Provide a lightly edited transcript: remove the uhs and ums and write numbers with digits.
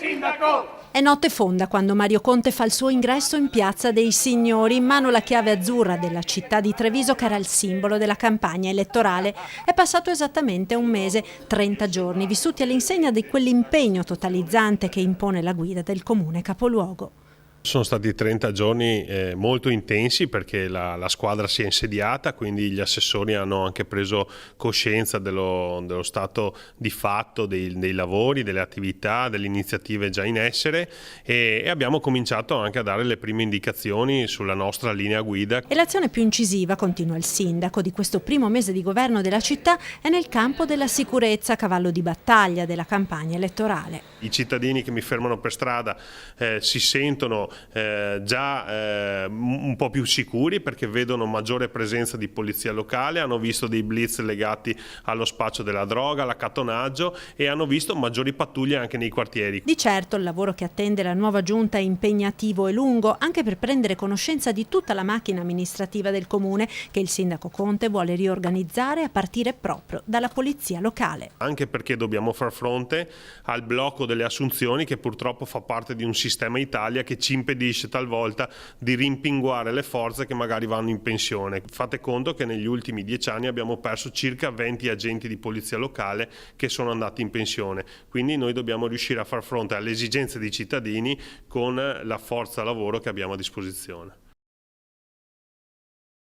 sindaco! È notte fonda quando Mario Conte fa il suo ingresso in Piazza dei Signori, in mano la chiave azzurra della città di Treviso che era il simbolo della campagna elettorale. È passato esattamente un mese, 30 giorni, vissuti all'insegna di quell'impegno totalizzante che impone la guida del comune capoluogo. Sono stati 30 giorni molto intensi perché la squadra si è insediata, quindi gli assessori hanno anche preso coscienza dello stato di fatto dei lavori, delle attività, delle iniziative già in essere e abbiamo cominciato anche a dare le prime indicazioni sulla nostra linea guida. E l'azione più incisiva, continua il sindaco, di questo primo mese di governo della città è nel campo della sicurezza, cavallo di battaglia della campagna elettorale. I cittadini che mi fermano per strada si sentono già un po' più sicuri perché vedono maggiore presenza di polizia locale, hanno visto dei blitz legati allo spaccio della droga, all'accattonaggio e hanno visto maggiori pattuglie anche nei quartieri. Di certo il lavoro che attende la nuova giunta è impegnativo e lungo anche per prendere conoscenza di tutta la macchina amministrativa del comune che il sindaco Conte vuole riorganizzare a partire proprio dalla polizia locale. Anche perché dobbiamo far fronte al blocco delle assunzioni che purtroppo fa parte di un sistema Italia che ci impedisce talvolta di rimpinguare le forze che magari vanno in pensione. Fate conto che negli ultimi 10 anni abbiamo perso circa 20 agenti di polizia locale che sono andati in pensione, quindi noi dobbiamo riuscire a far fronte alle esigenze dei cittadini con la forza lavoro che abbiamo a disposizione.